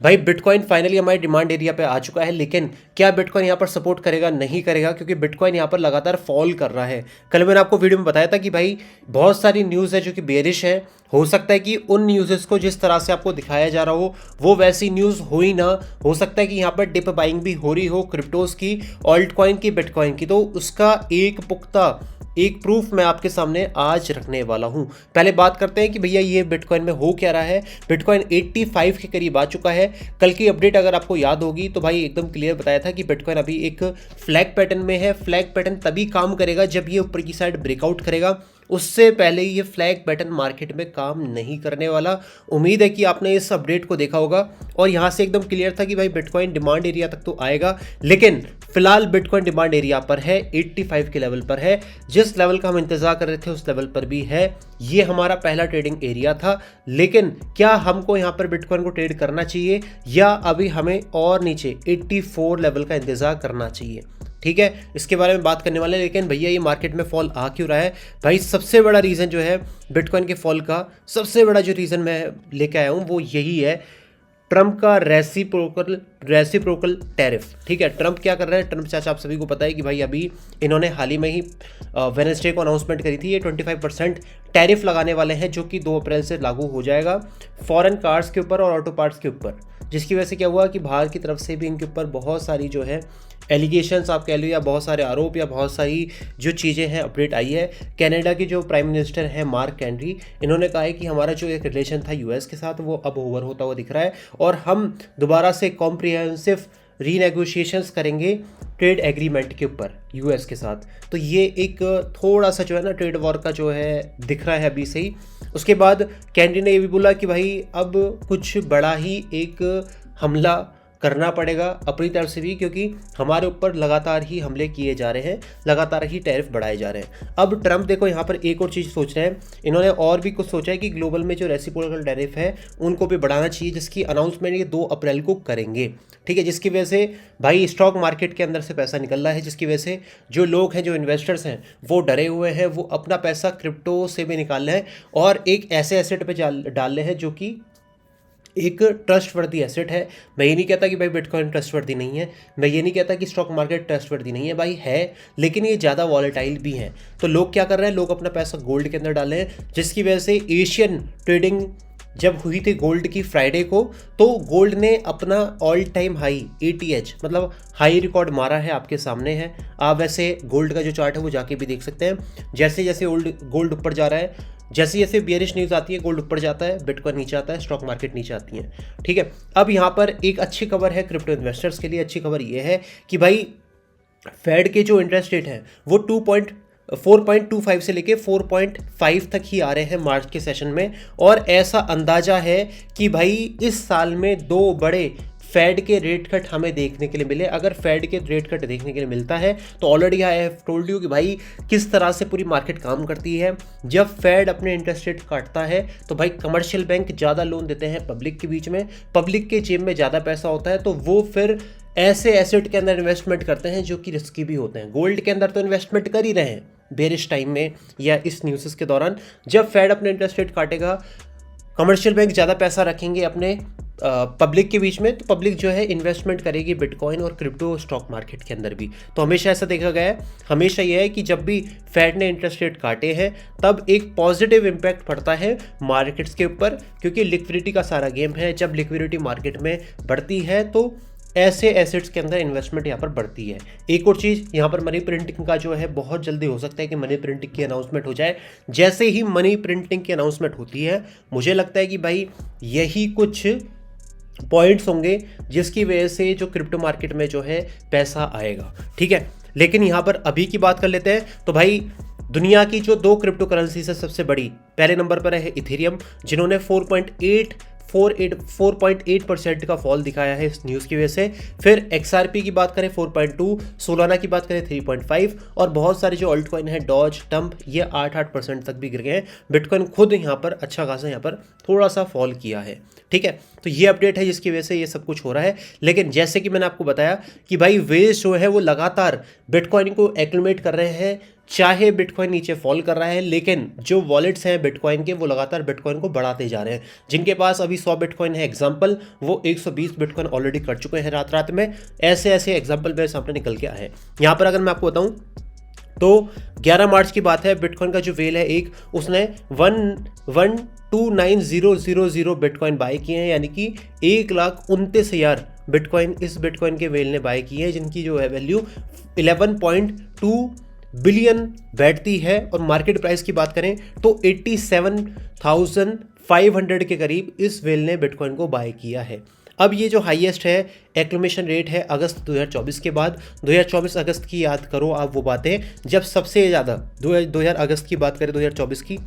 भाई bitcoin finally हमारे demand area पे आ चुका है, लेकिन क्या बिटकॉइन यहाँ पर सपोर्ट करेगा? नहीं करेगा, क्योंकि बिटकॉइन यहाँ पर लगातार फॉल कर रहा है। कल मैंने आपको वीडियो में बताया था कि भाई बहुत सारी न्यूज़ है जो कि बेरिश है। हो सकता है कि उन न्यूज़ को जिस तरह से आपको दिखाया जा रहा हो वो वैसी न्यूज़ हो ही ना। हो सकता है कि यहाँ पर डिप बाइंग भी हो रही हो क्रिप्टोज की, ऑल्ट कॉइन की, बिटकॉइन की। तो उसका एक पुख्ता एक प्रूफ मैं आपके सामने आज रखने वाला हूं। पहले बात करते हैं कि भैया ये बिटकॉइन में हो क्या रहा है। बिटकॉइन 85 के करीब आ चुका है। कल की अपडेट अगर आपको याद होगी तो भाई एकदम क्लियर बताया था कि बिटकॉइन अभी एक फ्लैग पैटर्न में है। फ्लैग पैटर्न तभी काम करेगा जब ये ऊपर की साइड ब्रेकआउट करेगा, उससे पहले ये फ्लैग पैटर्न मार्केट में काम नहीं करने वाला। उम्मीद है कि आपने इस अपडेट को देखा होगा और यहाँ से एकदम क्लियर था कि भाई बिटकॉइन डिमांड एरिया तक तो आएगा, लेकिन फिलहाल बिटकॉइन डिमांड एरिया पर है, 85 के लेवल पर है। जिस लेवल का हम इंतजार कर रहे थे उस लेवल पर भी है। ये हमारा पहला ट्रेडिंग एरिया था, लेकिन क्या हमको यहाँ पर बिटकॉइन को ट्रेड करना चाहिए या अभी हमें और नीचे 84 लेवल का इंतजार करना चाहिए? ठीक है, इसके बारे में बात करने वाले हैं। लेकिन भैया ये मार्केट में फॉल आ क्यों रहा है? भाई सबसे बड़ा रीज़न जो है बिटकॉइन के फॉल का, सबसे बड़ा जो रीज़न मैं लेके आया हूँ वो यही है, ट्रम्प का रेसिप्रोकल टैरिफ। ठीक है, ट्रम्प क्या कर रहा है? ट्रम्प चाचा आप सभी को पता है कि भाई अभी इन्होंने हाल ही में ही वेडनेसडे को अनाउंसमेंट करी थी, ये 25% टैरिफ लगाने वाले हैं जो कि 2 अप्रैल से लागू हो जाएगा फॉरेन कार्स के ऊपर और ऑटो पार्ट्स के ऊपर। जिसकी वजह से क्या हुआ कि बाहर की तरफ से भी इनके ऊपर बहुत सारी जो है एलिगेशंस आप कह लो या बहुत सारे आरोप या बहुत सारी जो चीज़ें हैं अपडेट आई है। कनाडा के जो प्राइम मिनिस्टर हैं मार्क कैंड्री, इन्होंने कहा है कि हमारा जो एक रिलेशन था यूएस के साथ वो अब ओवर होता हुआ दिख रहा है और हम दोबारा से कॉम्प्रिहेंसिव रीनेगोशिएशंस करेंगे ट्रेड एग्रीमेंट के ऊपर यूएस के साथ। तो ये एक थोड़ा सा जो है ना ट्रेड वॉर का जो है दिख रहा है अभी से ही। उसके बाद कैंडी ने ये भी बोला कि भाई अब कुछ बड़ा ही एक हमला करना पड़ेगा अपनी तरफ से भी, क्योंकि हमारे ऊपर लगातार ही हमले किए जा रहे हैं, लगातार ही टैरिफ बढ़ाए जा रहे हैं। अब ट्रम्प देखो यहाँ पर एक और चीज़ सोच रहे हैं, इन्होंने और भी कुछ सोचा है कि ग्लोबल में जो रेसिप्रोकल टैरिफ है उनको भी बढ़ाना चाहिए, जिसकी अनाउंसमेंट ये 2 अप्रैल को करेंगे। ठीक है, जिसकी वजह से भाई स्टॉक मार्केट के अंदर से पैसा निकल रहा है, जिसकी वजह से जो लोग हैं, जो इन्वेस्टर्स हैं, वो डरे हुए हैं, वो अपना पैसा क्रिप्टो से भी निकाल रहे हैं और एक ऐसे एसेट पे डाल रहे हैं जो कि एक ट्रस्टवर्दी एसेट है। मैं ये नहीं कहता कि भाई बिटकॉइन ट्रस्टवर्दी नहीं है, मैं ये नहीं कहता कि स्टॉक मार्केट ट्रस्टवर्दी नहीं है, भाई है, लेकिन ये ज़्यादा वॉलेटाइल भी है। तो लोग क्या कर रहे हैं, लोग अपना पैसा गोल्ड के अंदर डाल रहे हैं, जिसकी वजह से एशियन ट्रेडिंग जब हुई थी गोल्ड की फ्राइडे को, तो गोल्ड ने अपना ऑल टाइम हाई ATH मतलब हाई रिकॉर्ड मारा है, आपके सामने है। आप वैसे गोल्ड का जो चार्ट है वो जाके भी देख सकते हैं। जैसे जैसे गोल्ड ऊपर जा रहा है, जैसे जैसे बियरिश न्यूज़ आती है, गोल्ड ऊपर जाता है, बिटकॉइन नीचे आता है, स्टॉक मार्केट नीचे आती है। ठीक है, अब यहाँ पर एक अच्छी खबर है क्रिप्टो इन्वेस्टर्स के लिए। अच्छी खबर ये है कि भाई फेड के जो इंटरेस्ट रेट हैं वो 4.25 से लेके 4.5 तक ही आ रहे हैं मार्च के सेशन में, और ऐसा अंदाजा है कि भाई इस साल में 2 बड़े फेड के रेट कट हमें देखने के लिए मिले। अगर फेड के रेट कट देखने के लिए मिलता है तो already I have told you कि भाई किस तरह से पूरी मार्केट काम करती है। जब फेड अपने इंटरेस्ट रेट काटता है तो भाई कमर्शियल बैंक ज़्यादा लोन देते हैं पब्लिक के बीच में, पब्लिक के जेब में ज़्यादा पैसा होता है, तो वो फिर ऐसे एसेट के अंदर इन्वेस्टमेंट करते हैं जो कि रिस्की भी होते हैं। गोल्ड के अंदर तो इन्वेस्टमेंट कर ही रहे हैं बेरिश टाइम में या इस न्यूज़ के दौरान। जब फेड अपने इंटरेस्ट रेट काटेगा, कमर्शियल बैंक ज़्यादा पैसा रखेंगे अपने पब्लिक के बीच में, तो पब्लिक जो है इन्वेस्टमेंट करेगी बिटकॉइन और क्रिप्टो स्टॉक मार्केट के अंदर भी। तो हमेशा ऐसा देखा गया है, हमेशा यह है कि जब भी फेड ने इंटरेस्ट रेट काटे हैं तब एक पॉजिटिव इम्पैक्ट पड़ता है मार्केट्स के ऊपर, क्योंकि लिक्विडिटी का सारा गेम है। जब लिक्विडिटी मार्केट में बढ़ती है तो ऐसे एसेट्स के अंदर इन्वेस्टमेंट यहाँ पर बढ़ती है। एक और चीज़ यहाँ पर मनी प्रिंटिंग का जो है बहुत जल्दी हो सकता है कि मनी प्रिंटिंग की अनाउंसमेंट हो जाए। जैसे ही मनी प्रिंटिंग की अनाउंसमेंट होती है, मुझे लगता है कि भाई यही कुछ पॉइंट्स होंगे जिसकी वजह से जो क्रिप्टो मार्केट में जो है पैसा आएगा। ठीक है, लेकिन यहाँ पर अभी की बात कर लेते हैं। तो भाई दुनिया की जो 2 क्रिप्टो करेंसी से सबसे बड़ी, पहले नंबर पर है इथेरियम, जिन्होंने 4.8% का फॉल दिखाया है इस न्यूज़ की वजह से। फिर XRP की बात करें 4.2, सोलाना की बात करें 3.5, और बहुत सारे जो ऑल्ट कॉइन है डॉज, टम्प, ये 8% तक भी गिर गए हैं। बिटकॉइन खुद यहाँ पर अच्छा खासा यहाँ पर थोड़ा सा फॉल किया है। ठीक है, तो ये अपडेट है जिसकी वजह से ये सब कुछ हो रहा है। लेकिन जैसे कि मैंने आपको बताया कि भाई वेल्स जो है वो लगातार बिटकॉइन को एक्लुमुलेट कर रहे हैं, चाहे बिटकॉइन नीचे फॉल कर रहा है, लेकिन जो वॉलेट्स हैं बिटकॉइन के वो लगातार बिटकॉइन को बढ़ाते जा रहे हैं। जिनके पास अभी 100 बिटकॉइन है एग्जांपल, वो 120 बिटकॉइन ऑलरेडी कर चुके हैं रात रात में। ऐसे ऐसे एग्जांपल मेरे सामने निकल के आए हैं। यहाँ पर अगर मैं आपको बताऊँ तो 11 मार्च की बात है, बिटकॉइन का जो वेल है एक, उसने 1,29,000 बिटकॉइन बाय किए हैं, यानी कि 1,29,000 बिटकॉइन इस बिटकॉइन के वेल ने बाय किए हैं, जिनकी जो है वैल्यू 11.2 बिलियन बैठती है। और मार्केट प्राइस की बात करें तो 87,500 के करीब इस वेल ने बिटकॉइन को बाय किया है। अब ये जो हाईएस्ट है एक्लुमेशन रेट है अगस्त 2024 के बाद। 2024 अगस्त की याद करो आप वो बातें जब सबसे ज़्यादा 2000 अगस्त की बात करें 2024 की,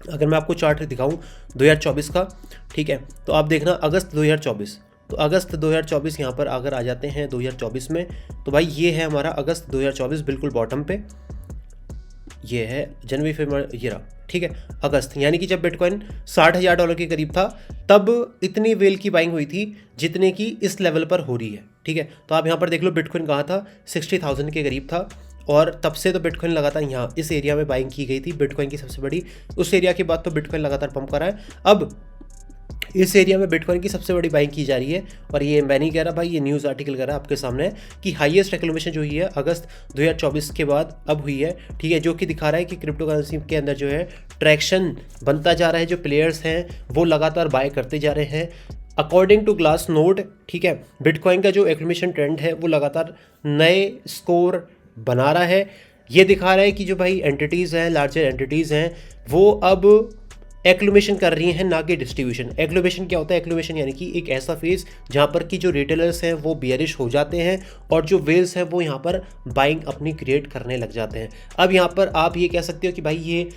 अगर मैं आपको चार्ट दिखाऊं 2024 का, ठीक है, तो आप देखना अगस्त 2024, तो अगस्त 2024 यहाँ पर अगर आ जाते हैं 2024 में, तो भाई ये है हमारा अगस्त 2024 बिल्कुल बॉटम पे, ये है जनवरी फरवरी ये रहा, ठीक है, अगस्त, यानी कि जब बिटकॉइन $60,000 के करीब था तब इतनी वेल की बाइंग हुई थी जितने की इस लेवल पर हो रही है। ठीक है, तो आप यहाँ पर देख लो बिटकॉइन कहाँ था, 60,000 के करीब था, और तब से तो बिटकॉइन लगातार यहाँ इस एरिया में बाइंग की गई थी बिटकॉइन की सबसे बड़ी। उस एरिया के बाद तो बिटकॉइन लगातार पंप कर रहा है। अब इस एरिया में बिटकॉइन की सबसे बड़ी बाइंग की जा रही है, और ये मैं नहीं कह रहा भाई, ये न्यूज़ आर्टिकल कह रहा है आपके सामने कि हाईएस्ट एक्लुमेशन जो हुई है अगस्त 2024 के बाद अब हुई है। ठीक है, जो कि दिखा रहा है कि क्रिप्टो करेंसी के अंदर जो है ट्रैक्शन बनता जा रहा है, जो प्लेयर्स हैं वो लगातार बाय करते जा रहे हैं। अकॉर्डिंग टू ग्लास नोड, ठीक है, बिटकॉइन का जो एक्लुमेशन ट्रेंड है वो लगातार नए स्कोर बना रहा है। ये दिखा रहा है कि जो भाई एंटिटीज़ हैं, लार्जर एंटिटीज़ हैं, वो अब एक्लुमेशन कर रही हैं, ना कि डिस्ट्रीब्यूशन। एक्लुमेशन क्या होता है? एक्लुमेशन यानी कि एक ऐसा फेज जहाँ पर कि जो रिटेलर्स हैं वो बियरिश हो जाते हैं और जो वेल्स हैं वो यहाँ पर बाइंग अपनी क्रिएट करने लग जाते हैं। अब यहाँ पर आप ये कह सकते हो कि भाई ये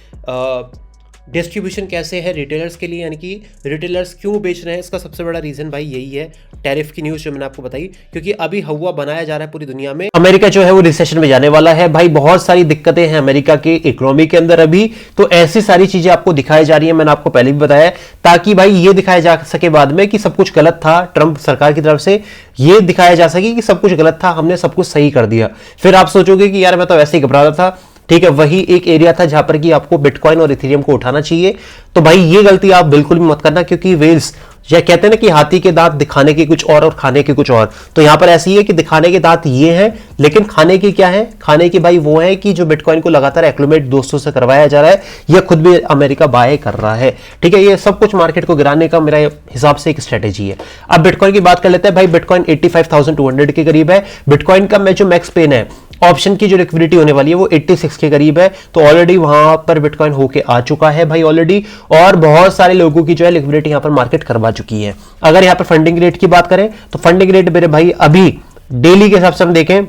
डिस्ट्रीब्यूशन कैसे है रिटेलर्स के लिए, यानी कि रिटेलर्स क्यों बेच रहे हैं, इसका सबसे बड़ा रीज़न भाई यही है टैरिफ की न्यूज़ जो मैंने आपको बताई, क्योंकि अभी हवा बनाया जा रहा है पूरी दुनिया में। अमेरिका जो है वो रिसेशन में जाने वाला है भाई, बहुत सारी दिक्कतें हैं अमेरिका के इकोनॉमी के अंदर अभी, तो ऐसी सारी चीज़ें आपको दिखाई जा रही है, मैंने आपको पहले भी बताया, ताकि भाई ये दिखाया जा सके बाद में कि सब कुछ गलत था ट्रंप सरकार की तरफ से, ये दिखाया जा सके कि सब कुछ गलत था, हमने सब कुछ सही कर दिया। फिर आप सोचोगे कि यार मैं तो वैसे ही घबरा रहा था। ठीक है, वही एक एरिया था जहां पर कि आपको बिटकॉइन और इथेरियम को उठाना चाहिए। तो भाई ये गलती आप बिल्कुल भी मत करना, क्योंकि वेल्स या कहते हैं ना कि हाथी के दांत दिखाने के कुछ और खाने के कुछ और, तो यहां पर ऐसी है कि दिखाने के दांत ये हैं, लेकिन खाने की क्या है? खाने की भाई वो है कि जो बिटकॉइन को लगातार एक्लुमुलेट दोस्तों से करवाया जा रहा है, यह खुद भी अमेरिका बाय कर रहा है। ठीक है, ये सब कुछ मार्केट को गिराने का मेरा हिसाब से एक स्ट्रेटेजी है। अब बिटकॉइन की बात कर लेते हैं भाई, बिटकॉइन 85,200 के करीब है। बिटकॉइन का जो मैक्स पेन है, ऑप्शन की जो लिक्विडिटी होने वाली है वो 86 के करीब है, तो ऑलरेडी वहां पर बिटकॉइन होके आ चुका है भाई ऑलरेडी, और बहुत सारे लोगों की जो है लिक्विडिटी यहां पर मार्केट करवा चुकी है। अगर यहां पर फंडिंग रेट की बात करें तो फंडिंग रेट मेरे भाई अभी डेली के हिसाब से हम देखें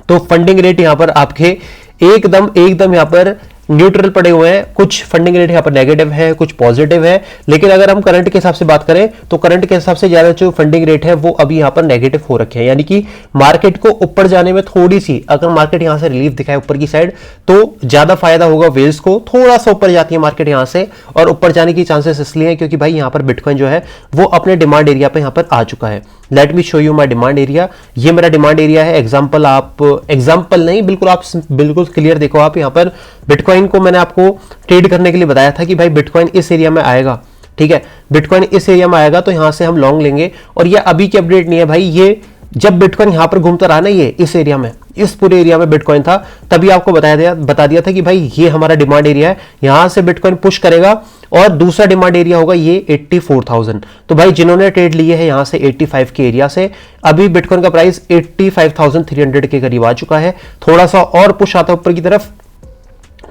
तो फंडिंग रेट यहां पर आपके एकदम यहां पर न्यूट्रल पड़े हुए हैं। कुछ फंडिंग रेट यहाँ पर नेगेटिव है, कुछ पॉजिटिव है, लेकिन अगर हम करंट के हिसाब से बात करें तो करंट के हिसाब से ज्यादा जो फंडिंग रेट है वो अभी यहाँ पर नेगेटिव हो रखे हैं, यानी कि मार्केट को ऊपर जाने में थोड़ी सी, अगर मार्केट यहाँ से रिलीफ दिखाए ऊपर की साइड तो ज्यादा फायदा होगा वेल्स को। थोड़ा सा ऊपर जाती है मार्केट यहाँ से, और ऊपर जाने की चांसेस इसलिए है क्योंकि भाई यहाँ पर बिटकॉइन जो है वो अपने डिमांड एरिया पे यहाँ पर आ चुका है। Let me show you my demand area. ये मेरा डिमांड एरिया है। एग्जाम्पल नहीं, बिल्कुल आप बिल्कुल क्लियर देखो। आप यहाँ पर बिटकॉइन को मैंने आपको ट्रेड करने के लिए बताया था कि भाई बिटकॉइन इस एरिया में आएगा। ठीक है, बिटकॉइन इस एरिया में आएगा तो यहां से हम लॉन्ग लेंगे, और ये अभी की अपडेट नहीं है भाई, ये जब बिटकॉइन यहां पर घूमता रहा ना, ये इस एरिया में, इस पूरे एरिया में बिटकॉइन था, तभी आपको बता दिया था कि भाई ये हमारा डिमांड एरिया है, यहां से बिटकॉइन पुश करेगा, और दूसरा डिमांड एरिया होगा ये 84,000। तो भाई जिन्होंने ट्रेड लिए है यहां से 85 के एरिया से, अभी बिटकॉइन का प्राइस 85,300 के करीब आ चुका है। थोड़ा सा और पुश आता है ऊपर की तरफ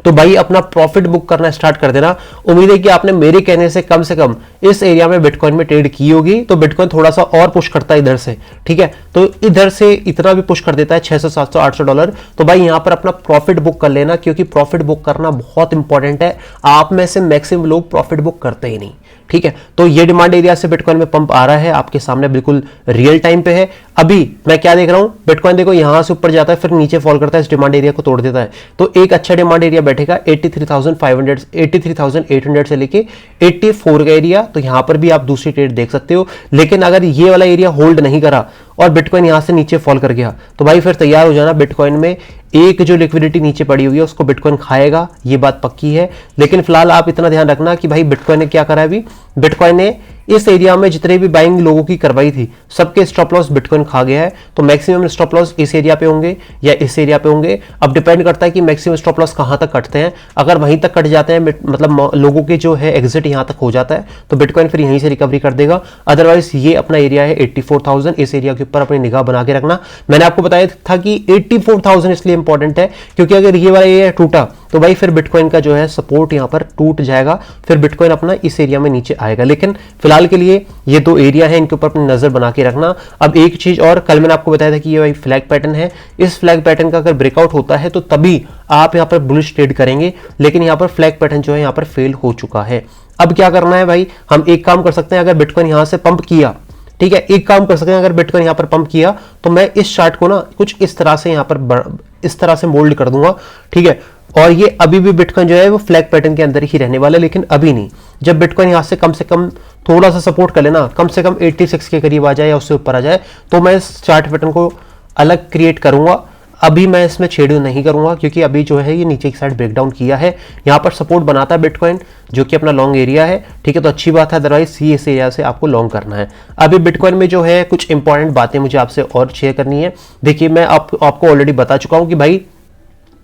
तो भाई अपना प्रॉफिट बुक करना स्टार्ट कर देना। उम्मीद है कि आपने मेरे कहने से कम इस एरिया में बिटकॉइन में ट्रेड की होगी, तो बिटकॉइन थोड़ा सा और पुश करता है इधर से। ठीक है, तो इधर से इतना भी पुश कर देता है $600, $700, $800, तो भाई यहां पर अपना प्रॉफिट बुक कर लेना, क्योंकि प्रॉफिट बुक करना बहुत इंपॉर्टेंट है। आप में से मैक्सिमम लोग प्रॉफिट बुक करते ही नहीं। ठीक है, तो ये डिमांड एरिया से बिटकॉइन में पंप आ रहा है आपके सामने, बिल्कुल रियल टाइम पे है। अभी मैं क्या देख रहा हूं, बिटकॉइन देखो यहां से ऊपर जाता है फिर नीचे फॉल करता है, इस डिमांड एरिया को तोड़ देता है, तो एक अच्छा डिमांड एरिया बैठेगा 83,500 83,800 से लेके 84 का एरिया। तो यहां पर भी आप दूसरी ट्रेड देख सकते हो। लेकिन अगर ये वाला एरिया होल्ड नहीं करा और बिटकॉइन यहां से नीचे फॉल कर गया तो भाई फिर तैयार हो जाना, बिटकॉइन में एक जो लिक्विडिटी नीचे पड़ी हुई है उसको बिटकॉइन खाएगा, ये बात पक्की है। लेकिन फिलहाल आप इतना ध्यान रखना कि भाई बिटकॉइन ने क्या करा है, अभी बिटकॉइन ने इस एरिया में जितने भी बाइंग लोगों की करवाई थी सबके स्टॉप लॉस बिटकॉइन खा गया है। तो मैक्सिमम स्टॉप लॉस इस एरिया पे होंगे या इस एरिया पे होंगे, अब डिपेंड करता है कि मैक्सिमम स्टॉप लॉस कहां तक कटते हैं। अगर वहीं तक कट जाते हैं, मतलब लोगों के जो है एग्जिट यहां तक हो जाता है, तो बिटकॉइन फिर यहीं से रिकवरी कर देगा। अदरवाइज ये अपना एरिया है 84,000, इस एरिया के ऊपर अपनी निगाह बना के रखना। मैंने आपको बताया था कि 84,000 इसलिए इंपॉर्टेंट है क्योंकि अगर ये वाला एरिया टूटा तो भाई फिर बिटकॉइन का जो है सपोर्ट यहां पर टूट जाएगा, फिर बिटकॉइन अपना इस एरिया में नीचे आएगा। लेकिन फिलहाल के लिए ये दो एरिया है, इनके ऊपर अपनी नजर बना के रखना। अब एक चीज और, कल मैंने आपको बताया था कि ये भाई फ्लैग पैटर्न है, इस फ्लैग पैटर्न का अगर ब्रेकआउट होता है तो तभी आप यहां पर बुलिश ट्रेड करेंगे। लेकिन यहां पर फ्लैग पैटर्न जो है यहां पर फेल हो चुका है। अब क्या करना है भाई, हम एक काम कर सकते हैं, अगर बिटकॉइन यहां से पंप किया, ठीक है, एक काम कर सकते हैं, अगर बिटकॉइन यहां पर पंप किया तो मैं इस चार्ट को ना कुछ इस तरह से यहां पर इस तरह से मोल्ड कर दूंगा, ठीक है। और ये अभी भी बिटकॉइन जो है वो फ्लैग पैटर्न के अंदर ही रहने वाला है, लेकिन अभी नहीं। जब बिटकॉइन यहां से कम थोड़ा सा सपोर्ट कर लेना, कम से कम 86 के करीब आ जाए या उससे ऊपर आ जाए, तो मैं इस चार्ट पैटर्न को अलग क्रिएट करूंगा। अभी मैं इसमें शेड्यूल नहीं करूंगा क्योंकि अभी जो है ये नीचे की साइड ब्रेकडाउन किया है, यहां पर सपोर्ट बनाता है बिटकॉइन जो कि अपना लॉन्ग एरिया है, ठीक है, तो अच्छी बात है। अदरवाइज इस एरिया से आपको लॉन्ग करना है। अभी बिटकॉइन में जो है कुछ इंपॉर्टेंट बातें मुझे आपसे और शेयर करनी है। देखिए मैं आपको ऑलरेडी बता चुका हूं कि भाई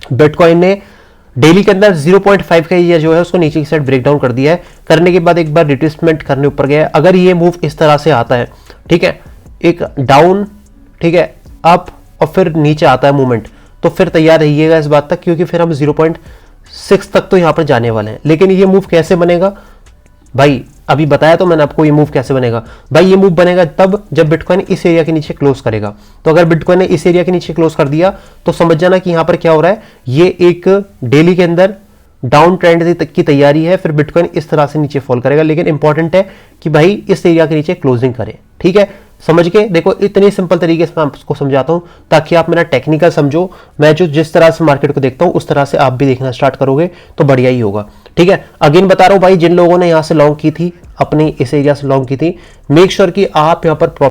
बिटकॉइन ने डेली के अंदर 0.5 का एरिया जो है उसको नीचे की साइड ब्रेकडाउन कर दिया है। करने के बाद एक बार रिट्रेसमेंट करने ऊपर गया है। अगर ये मूव इस तरह से आता है, ठीक है, एक डाउन, ठीक है, अप और फिर नीचे आता है मूवमेंट, तो फिर तैयार रहिएगा इस बात तक, क्योंकि फिर हम 0.6 तक तो यहां पर जाने वाले हैं। लेकिन ये मूव कैसे बनेगा भाई, अभी बताया तो मैंने आपको, ये मूव कैसे बनेगा भाई, ये मूव बनेगा तब जब बिटकॉइन इस एरिया के नीचे क्लोज करेगा। तो अगर बिटकॉइन ने इस एरिया के नीचे क्लोज कर दिया तो समझ जाना कि यहां पर क्या हो रहा है, ये एक डेली के अंदर डाउन ट्रेंड तक की तैयारी है, फिर बिटकॉइन इस तरह से नीचे फॉल करेगा। लेकिन इंपॉर्टेंट है कि भाई इस एरिया के नीचे क्लोजिंग करे, ठीक है, समझ के देखो। इतनी सिंपल तरीके से मैं आपको समझाता हूं ताकि आप मेरा टेक्निकल समझो। मैं जो जिस तरह से मार्केट को देखता हूं उस तरह से आप भी देखना स्टार्ट करोगे तो बढ़िया ही होगा, ठीक है। अगेन बता रहा हूं भाई, जिन लोगों ने यहां से लॉन्ग की थी, अपनी इस एरिया से लॉन्ग की थी, मेक श्योर कि आप यहां पर